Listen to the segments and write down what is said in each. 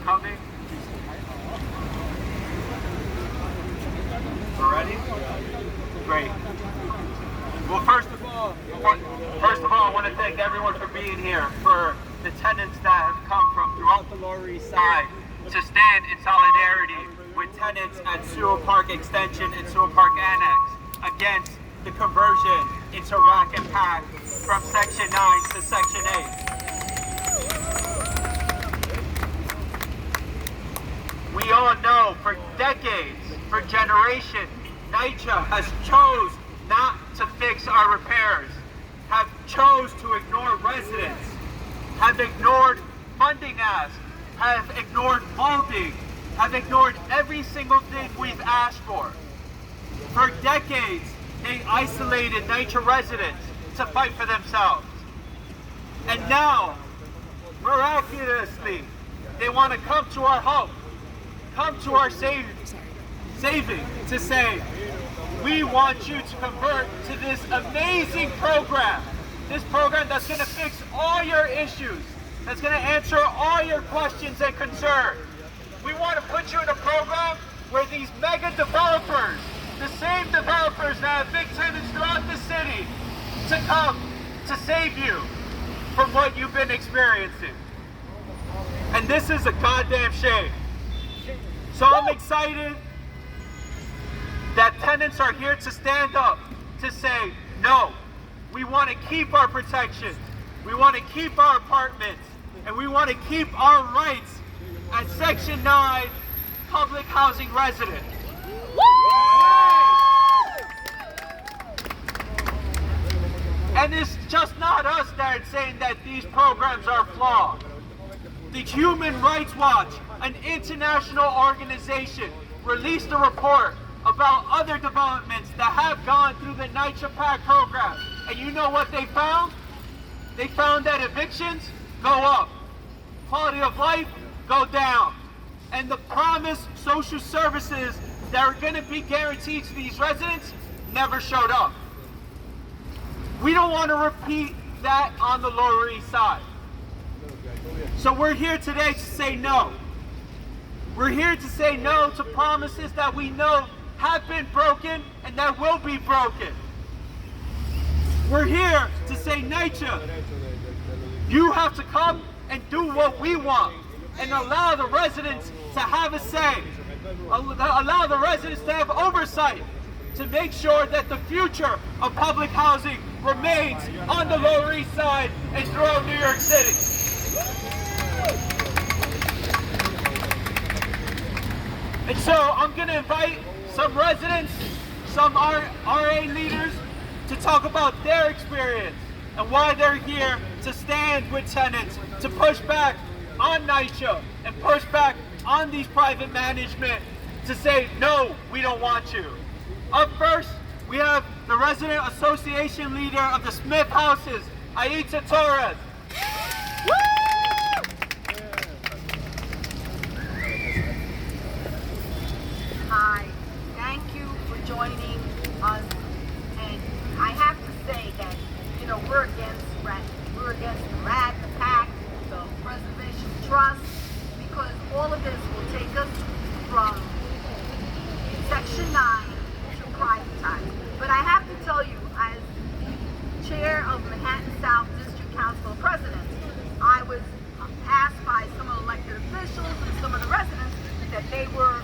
coming. We're ready? Great. Well, first of all, I want to thank everyone for being here, for the tenants that have come from throughout the Lower East Side to stand in solidarity with tenants at Sewer Park Extension and Sewer Park Annex against the conversion into Aganist Pact from Section 9 to Section 8. We all know for decades, for generations, NYCHA has chose not to fix our repairs, have chose to ignore residents, have ignored funding asks, have ignored molding, have ignored every single thing we've asked for. For decades, they isolated NYCHA residents to fight for themselves. And now, miraculously, they want to come to our hope, come to our saving, to say, we want you to convert to this amazing program. This program that's going to fix all your issues, that's going to answer all your questions and concerns. We want to put you in a program where these mega developers, the same developers that have big tenants throughout the city, to come to save you from what you've been experiencing. And this is a goddamn shame. So I'm excited that tenants are here to stand up, to say, no, we want to keep our protections, we want to keep our apartments, and we want to keep our rights as Section 9 public housing residents. And it's just not us that are saying that these programs are flawed. The Human Rights Watch, an international organization, released a report about other developments that have gone through the NYCHA Pact program. And you know what they found? They found that evictions go up, quality of life go down, and the promised social services that are going to be guaranteed to these residents never showed up. We don't want to repeat that on the Lower East Side. So we're here today to say no. We're here to say no to promises that we know have been broken and that will be broken. We're here to say, NYCHA, you have to come and do what we want and allow the residents to have a say, allow the residents to have oversight to make sure that the future of public housing remains on the Lower East Side and throughout New York City. And so I'm going to invite some residents, some RA leaders to talk about their experience and why they're here to stand with tenants, to push back on NYCHA and push back on these private management to say, no, we don't want you. Up first, we have the resident association leader of the Smith Houses, Aita Torres. Hi, thank you for joining us. And I have to say that, you know, we're against the RAD, the PAC, the Preservation Trust, because all of this will take us from Section 9 to privatize. But I have to tell you, as chair of Manhattan South District Council of Presidents, I was asked by some of the elected officials and some of the residents that they were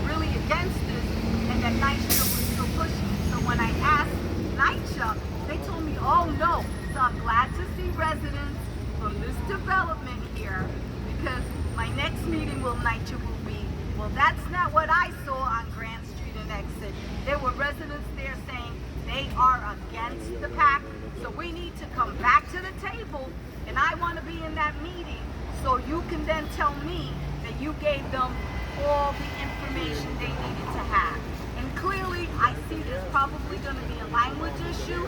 really against this and that NYCHA was still pushing. So when I asked NYCHA, they told me, oh no. So I'm glad to see residents from this development here, because my next meeting with NYCHA will be, well, that's not what I saw on Grand Street and Exit. There were residents there saying they are against the pact, so we need to come back to the table, and I want to be in that meeting so you can then tell me that you gave them all the information they needed to have. And clearly, I see there's probably going to be a language issue,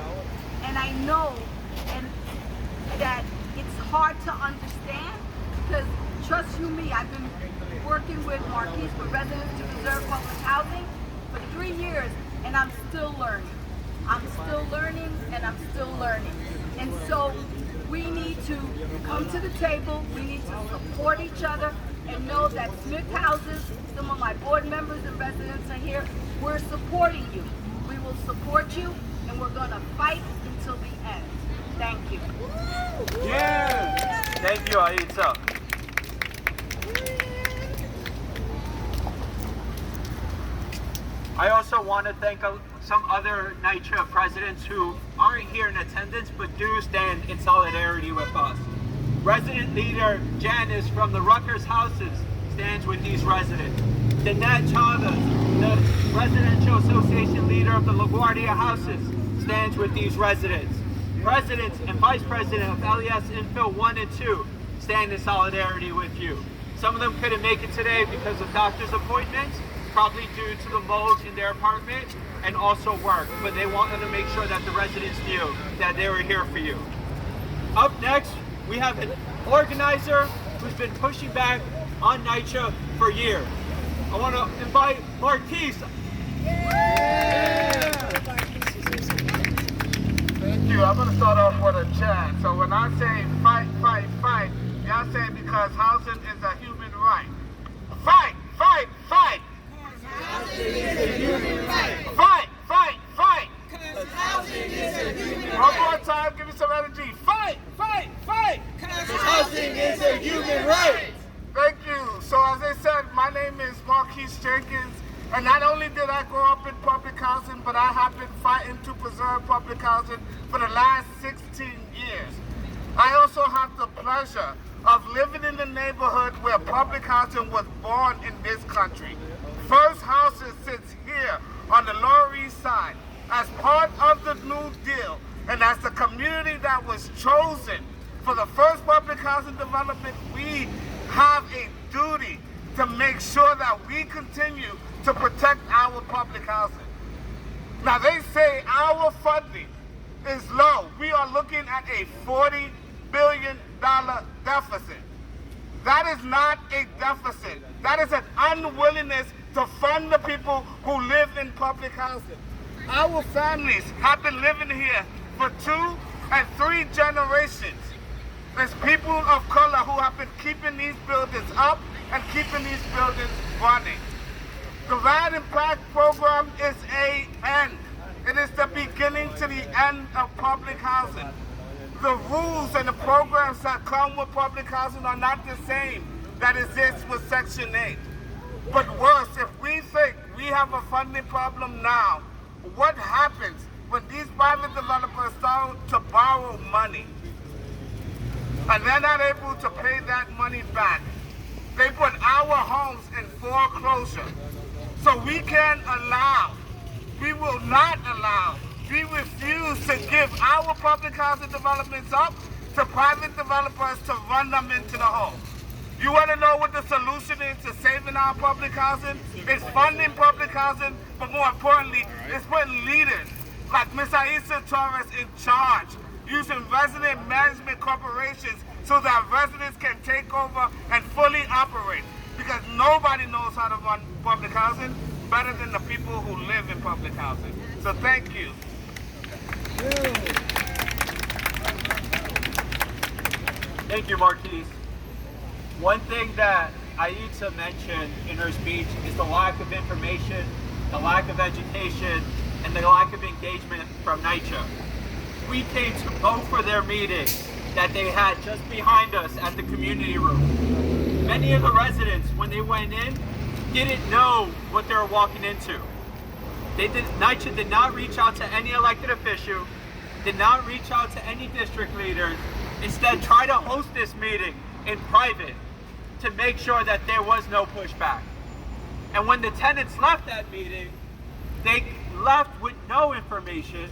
and I know that it's hard to understand, because trust you me, I've been working with Marquise, with Residents to Preserve Public Housing for 3 years, and I'm still learning. I'm still learning, and I'm still learning. And so We need to come to the table. We need to support each other and know that Smith Houses, some of my board members and residents are here. We're supporting you. We will support you, and we're going to fight until the end. Thank you. Yeah. Thank you, Aitza. I also want to thank some other NYCHA presidents who aren't here in attendance but do stand in solidarity with us. Resident leader Janice from the Rutgers Houses stands with these residents. Danette Chavez, the Residential Association leader of the LaGuardia Houses, stands with these residents. Presidents and Vice President of LES Infill 1 and 2 stand in solidarity with you. Some of them couldn't make it today because of doctor's appointments, probably due to the mold in their apartment and also work, but they wanted to make sure that the residents knew that they were here for you. Up next, we have an organizer who's been pushing back on NYCHA for years. I want to invite Marquise. Thank you. I'm going to start off with a chant. So when I say fight, fight, fight, y'all say because housing is a human right. Fight, fight, fight. Housing is a human right. Fight, fight, fight. Because housing is a human right. One more time, give me some energy. Fight, fight, fight. Because housing is a human right. Thank you. So as I said, my name is Marquise Jenkins, and not only did I grow up in public housing, but I have been fighting to preserve public housing for the last 16 years. I also have the pleasure of living in the neighborhood where public housing was born in this country. First Houses sits here on the Lower East Side as part of the New Deal and as the community that was chosen for the first public housing development. We have a duty to make sure that we continue to protect our public housing. Now they say our funding is low. We are looking at a $40 billion deficit. That is not a deficit. That is an unwillingness to fund the people who live in public housing. Our families have been living here for 2 and 3 generations. There's people of color who have been keeping these buildings up and keeping these buildings running. The Aganist Pact program is an end. It is the beginning to the end of public housing. The rules and the programs that come with public housing are not the same that exists with Section 8. But worse, if we think we have a funding problem now, what happens when these private developers start to borrow money and they're not able to pay that money back? They put our homes in foreclosure. So we can't allow, we will not allow, we refuse to give our public housing developments up to private developers to run them into the hole. You want to know what the solution is to saving our public housing? It's funding public housing, but more importantly, it's putting leaders like Ms. Aisa Torres in charge, using resident management corporations so that residents can take over and fully operate. Because nobody knows how to run public housing better than the people who live in public housing. So thank you. Thank you, Marquise. One thing that Aitza mentioned in her speech is the lack of information, the lack of education, and the lack of engagement from NYCHA. We came to vote for their meeting that they had just behind us at the community room. Many of the residents, when they went in, didn't know what they were walking into. NYCHA did not reach out to any elected official, did not reach out to any district leaders, instead tried to host this meeting in private to make sure that there was no pushback. And when the tenants left that meeting, they left with no information,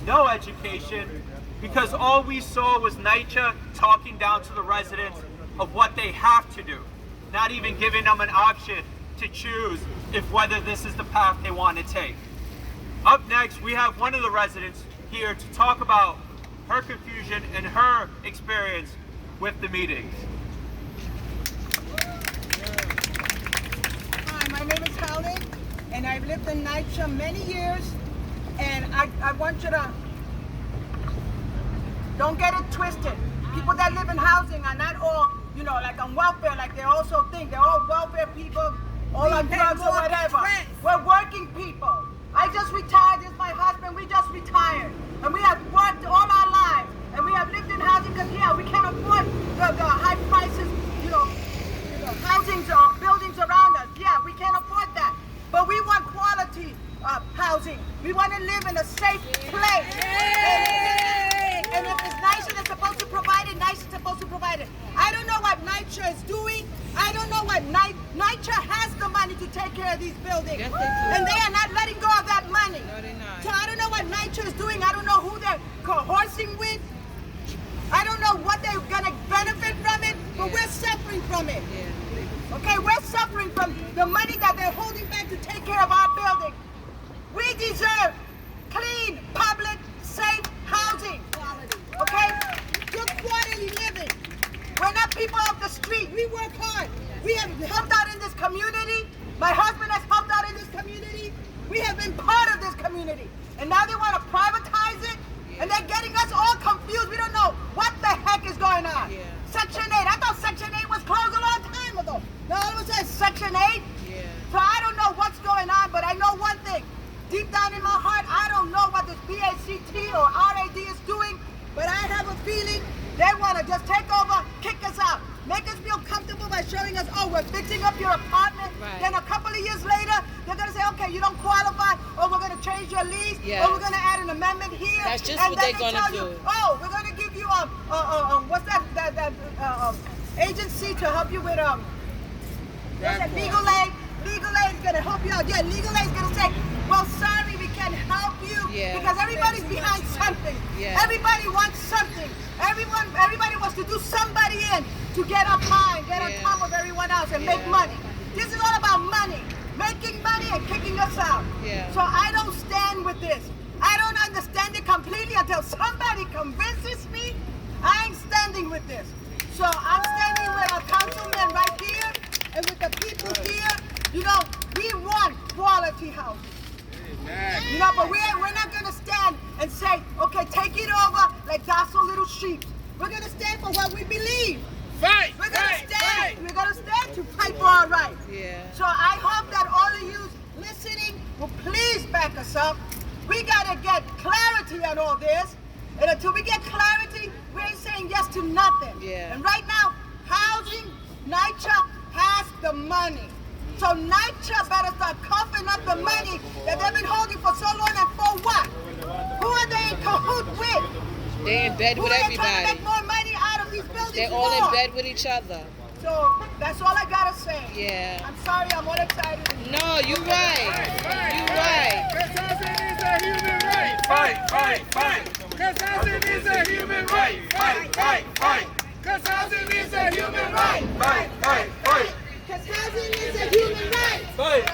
no education, because all we saw was NYCHA talking down to the residents of what they have to do, not even giving them an option to choose if whether this is the path they want to take. Up next, we have one of the residents here to talk about her confusion and her experience with the meetings. Hi, my name is Helen, and I've lived in NYCHA many years, and I want you to Don't get it twisted. People that live in housing are not all, you know, like on welfare, like they also think they're all welfare people, all on drugs or whatever. We're working people. I just retired. This is my husband. We just retired. And we have worked all our lives. And we have lived in housing because, yeah, we can't afford the high prices, you know, housings or buildings around us. Yeah, we can't afford that. But we want quality housing. We want to live in a safe place. And if it's NYCHA that's supposed to provide it, NYCHA is supposed to provide it. I don't know what NYCHA is doing. I don't know what NYCHA has the money to take care of these buildings. Yes, they do. And they are not letting go of that money. No, they're not. So I don't know what NYCHA is doing. I don't know who they're coercing with. I don't know what they're gonna benefit from it, but we're suffering from it. Okay, we're suffering from the money that they're holding back to take care of our building. We deserve clean, public, safe housing. Okay? Good quality living. We're not people off the street. We work hard. We have helped out in this community. My husband has helped out in this community. We have been part of this community. And now they want to privatize it. And they're getting us all confused. We don't know what the heck is going on. Section 8. I thought Section 8 was closed a long time ago. Now all of a sudden Section 8. So I don't know what's going on, but I know one thing. Deep down in my heart, I don't know what this PACT or RAD is doing, but I have a feeling they want to just take over, kick us out, make us feel comfortable by showing us, oh, we're fixing up your apartment. Right. Then a couple of years later, they're going to say, okay, you don't qualify, or we're going to change your lease, or we're going to add an amendment here. That's just and what then they're going to do. Oh, we're going to give you what's that agency to help you with what's that, legal aid. Legal aid is going to help you out. Yeah, legal aid is going to say, well, sorry, we can't help you because everybody's behind something. Everybody wants something. Everybody wants to do somebody in to get up high, get on top of everyone else and make money. This is all about money, making money and kicking us out. So I don't stand with this. I don't understand it completely until somebody convinces me. I ain't standing with this. So I'm standing with our councilman right here and with the people here. You know, we want quality housing. You know, but we're not going to stand and say, okay, take it over like docile little sheep. We're going to stand for what we believe. Fight! We're going to stand. We're going to stand to fight for our rights. So I hope that all of you listening will please back us up. We got to get clarity on all this. And until we get clarity, we ain't saying yes to nothing. And right now, housing, NYCHA has the money. So NYCHA better start coughing up the money that they've been holding for so long, and for what? Who are they in cahoots with? They're in bed with everybody. Who are they trying to make more money out of these buildings? They're all in bed with each other. So that's all I gotta say. I'm sorry, I'm all excited. No, you're right. You're right. Because housing is a human right. Fight! Because housing is a human right. Fight! Because housing is a human right. Fight! Because housing is a human right.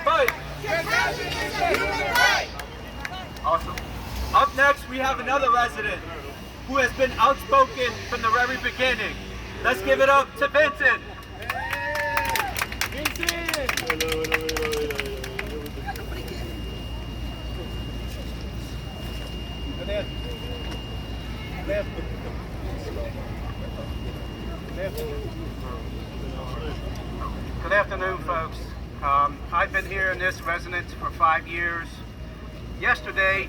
Fight! Because housing is a human right. Awesome. Up next, we have another resident who has been outspoken from the very beginning. Let's give it up to Vincent. Good afternoon, folks. I've been here in this residence for 5 years. Yesterday,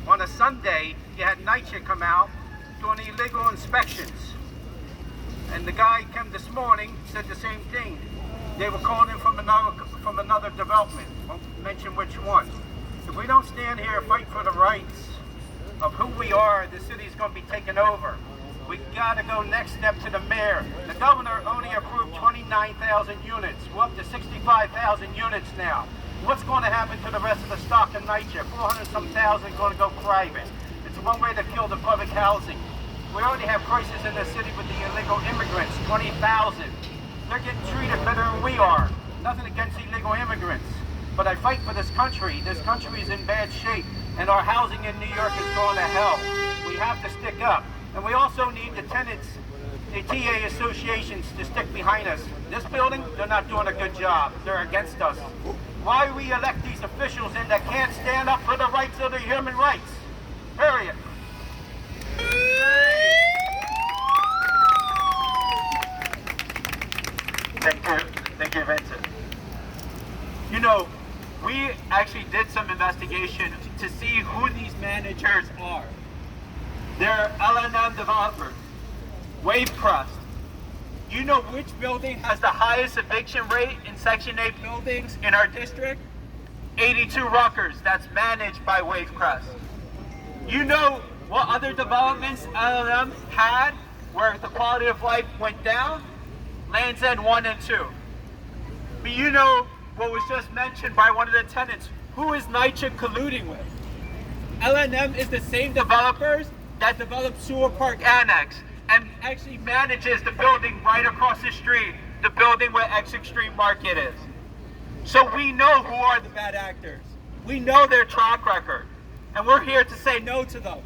on a Sunday, you had NYCHA come out doing illegal inspections. And the guy came this morning, said the same thing. They were calling in from another development. Won't mention which one. If we don't stand here and fight for the rights of who we are, the city's going to be taken over. We got to go next step to the mayor. The governor only approved 29,000 units. We're up to 65,000 units now. What's going to happen to the rest of the stock in NYCHA? 400-some thousand going to go private. It's one way to kill the public housing. We already have crisis in the city with the illegal immigrants, 20,000. They're getting treated better than we are. Nothing against illegal immigrants. But I fight for this country. This country is in bad shape, and our housing in New York is going to hell. We have to stick up. And we also need the tenants, the TA associations to stick behind us. This building, they're not doing a good job. They're against us. Why we elect these officials in that can't stand up for the rights of the human rights? Period. Thank you, Vincent. You know, we actually did some investigation to see who these managers are. They're L&M developers, Wavecrest. You know which building has the highest eviction rate in Section 8 buildings in our district? 82 Rutgers, that's managed by Wavecrest. You know what other developments L&M had where the quality of life went down? Land's End 1 and 2. But you know what was just mentioned by one of the tenants. Who is NYCHA colluding with? L&M is the same developers that developed Sewer Park Annex and actually manages the building right across the street, the building where Essex Street Market is. So we know who are the bad actors. We know their track record. And we're here to say no to them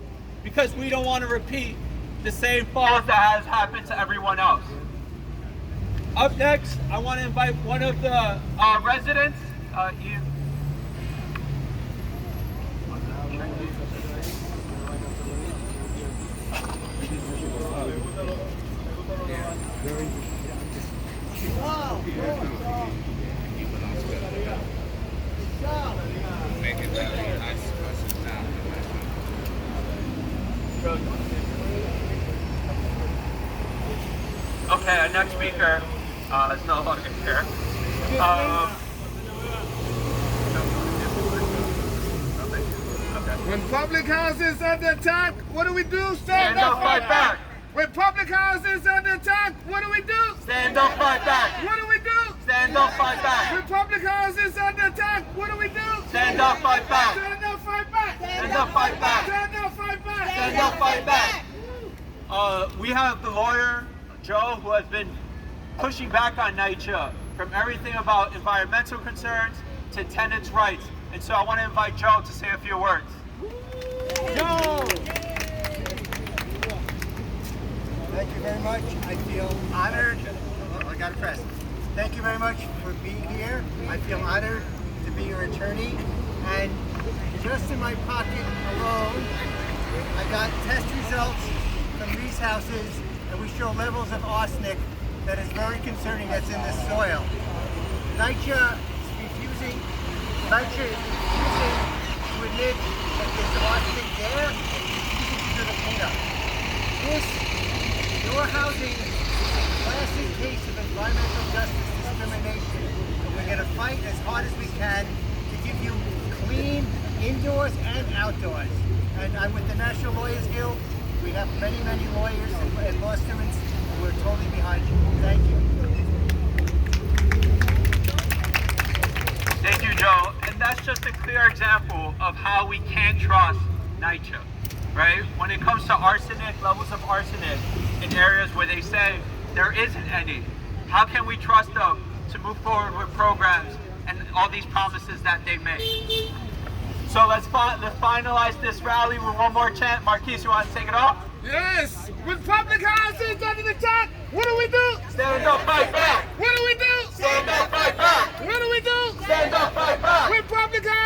because we don't want to repeat the same fault that has happened to everyone else. Up next, I want to invite one of the residents. Okay, our next speaker is no longer here. When public house is under attack, what do we do? Stand up, fight back. When public house is under attack, what do we do? Stand up, fight back. What do we do? Stand up, fight back. When public house is under attack, what do we do? Stand up, fight back. Stand up, fight back. Stand up, fight back. Stand up, fight back. Stand up, fight back. We have the lawyer, Joe, who has been pushing back on NYCHA from everything about environmental concerns to tenants' rights. And so I want to invite Joe to say a few words. Joe! Thank you very much. I feel honored. Oh, I got to press. Thank you very much for being here. I feel honored to be your attorney. And just in my pocket alone, I got test results from these houses, and we show levels of arsenic that is very concerning that's in this soil. NYCHA is refusing to admit that there's arsenic there and refusing to do the cleanup. Your housing is a classic case of environmental justice discrimination. And we're going to fight as hard as we can to give you clean indoors and outdoors. And I'm with the National Lawyers Guild. We have many, many lawyers and law students. We're totally behind you. Thank you. Thank you, Joe. And that's just a clear example of how we can't trust NYCHA, right? When it comes to arsenic, levels of arsenic in areas where they say there isn't any, how can we trust them to move forward with programs and all these promises that they make? So let's finalize this rally with one more chant. Marquise, you want to take it off? Yes! When public house is under attack, what do we do? Stand up, fight back! What do we do? Stand up, fight back! What do we do? Stand up, fight back! When public house